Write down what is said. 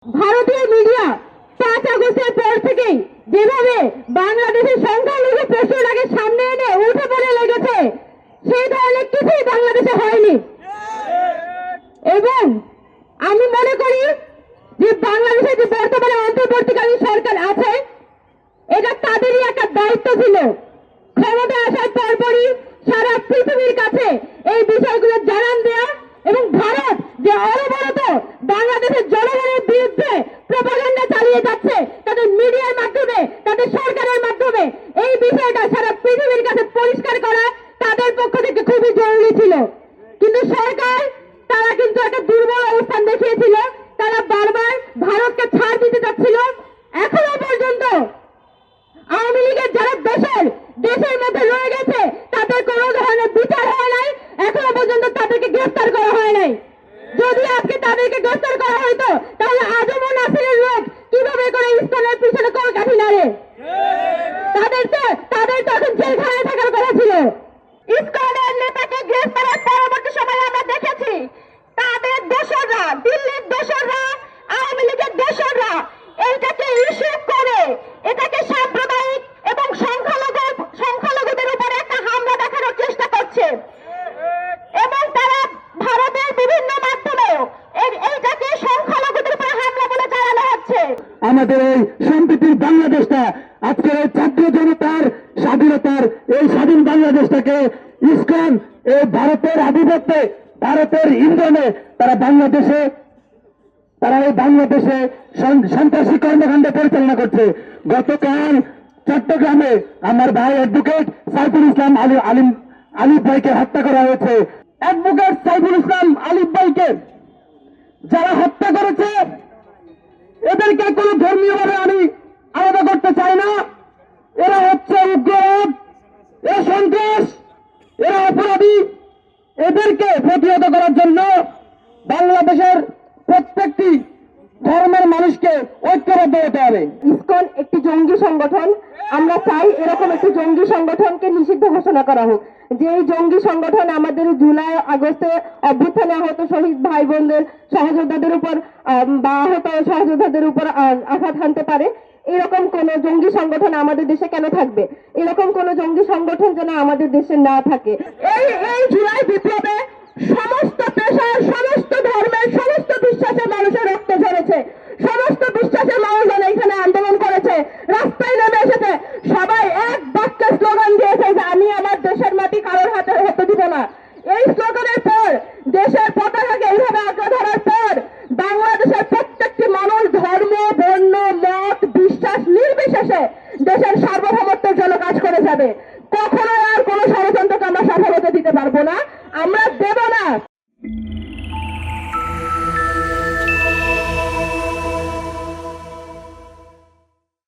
ভারতীয় মিডিয়া 5 আগস্টের পর থেকেই যেভাবে বাংলাদেশের সংখ্যালঘু প্রশ্নটাকে সামনে এনে উঠে পড়ে লেগেছে, সেই ধরনের কিছুই বাংলাদেশে হয়নি। এবং আমি মনে করি যে বাংলাদেশে যে বর্তমানে অন্তর্বর্তীকালীন সরকার আছে, এটা তাদেরই একটা দায়িত্ব ছিল ক্ষমতা আসার পরপরই সারা পৃথিবীর কাছে এই বিষয়গুলো জানান দেয়া এবং ভারত যে অনবরত বাংলাদেশের জনগণের বিরুদ্ধে প্রপাগান্ডা চালিয়ে যাচ্ছে তাদের মিডিয়ার মাধ্যমে, তাদের সরকারের মাধ্যমে, এই বিষয়টা সারা পৃথিবীর কাছে পরিষ্কার করা তাদের পক্ষ থেকে খুবই জরুরি ছিল। কিন্তু সরকার তারা কিন্তু একটা দুর্বল অবস্থান দেখিয়েছিল। তারা বারবার ভারতকে ছাড় দিতে চাচ্ছিল। এখনো পর্যন্ত আওয়ামী লীগের যারা দেশের মধ্যে রয়ে গেছে তাদের কোনো ধরনের বিচার হয় নাই, এখনো পর্যন্ত তাদেরকে গ্রেফতার করা হয় নাই। যদি আজকে তাদেরকে গ্রেফতার করা হইতো তাহলে আজমও নাসিরের লোক কিভাবে করে ইসলামের পিছনে কলকাঠি নাড়ে? তাদের তো এখন জেলখানায় থাকার কথা ছিল। ইসকনের নেতাকে গ্রেফতারের পরবর্তী সময়ে আমরা দেখেছি তাদের দোসররা, দিল্লির দোসররা, আওয়ামী লীগের দোসররা এইটাকে ইস্যু করে এটাকে সাম্প্রদায়িক এবং সংখ্যালঘুদের উপরে একটা হামলা দেখানোর চেষ্টা করছে এবং তারা ভারতের বিভিন্ন মাধ্যমেও এইটাকে সংখ্যালঘুদের উপরে হামলা বলে জানানো হচ্ছে। আমাদের এই সম্প্রীতির বাংলাদেশটা, আজকের এই ছাত্র জনতার স্বাধীনতার এই স্বাধীন বাংলাদেশটাকে ইসকন এই ভারতের আধিপত্যে, ভারতের ইন্ধনে তারা এই বাংলাদেশে সন্ত্রাসী কর্মকাণ্ড পরিচালনা করছে। গতকাল চট্টগ্রামে আমার ভাই অ্যাডভোকেট সাইফুল ইসলাম আলিফ ভাইকে হত্যা করা হয়েছে। অ্যাডভোকেট সাইফুল ইসলাম আলিফ ভাইকে যারা হত্যা করেছে এদেরকে কোনো ধর্মীয়ভাবে আমি আলাদা করতে চাই না। এরা হচ্ছে উগ্রবাদ, এরা সন্ত্রাস, এরা অপরাধী। এদেরকে প্রতিহত করার জন্য বাংলাদেশের প্রত্যেকটি ধর্মের মানুষকে ঐক্যবদ্ধ হতে হবে। ইসকন একটি জঙ্গি সংগঠন। আমরা চাই এরকম একটি জঙ্গি সংগঠনকে নিষিদ্ধ ঘোষণা করা হোক। যে এই জঙ্গি সংগঠন আমাদের জুলাই আগস্টে অভ্যুত্থানে আহত শহীদ ভাই বোনদের, সহযোদ্ধাদের উপর বা আহত সহযোদ্ধাদের উপর আঘাত হানতে পারে, এরকম কোন জঙ্গি সংগঠন আমাদের দেশে কেন থাকবে? এরকম কোন জঙ্গি সংগঠন যেন আমাদের দেশে না থাকে। এই জুলাই বিপ্লবে সমস্ত পেশার, সমস্ত ধর্মের, সমস্ত বিশ্বাসের মানুষের রক্ত ঝরেছে। সমস্ত বিশ্বাসের মানুষজন এখানে আন্দোলন করেছে, রাস্তায় নেমে এসেছে। সবাই এক বাক্যে স্লোগান দিয়েছে যে আমি আমার দেশের মাটি কারোর হাতে হতে দিব না। এই স্লোগানের পর, দেশের পতাকাকে এইভাবে আঁকড়ে ধরার পর বাংলাদেশের প্রত্যেকটি মানুষ ধর্ম, বর্ণ, মত, বিশ্বাস নির্বিশেষে দেশের সার্বভৌমত্বের জন্য কাজ করে যাবে। কখনো আর কোনো ষড়যন্ত্রকে আমরা সফল হতে দিতে পারবো না, আমরা দেব না।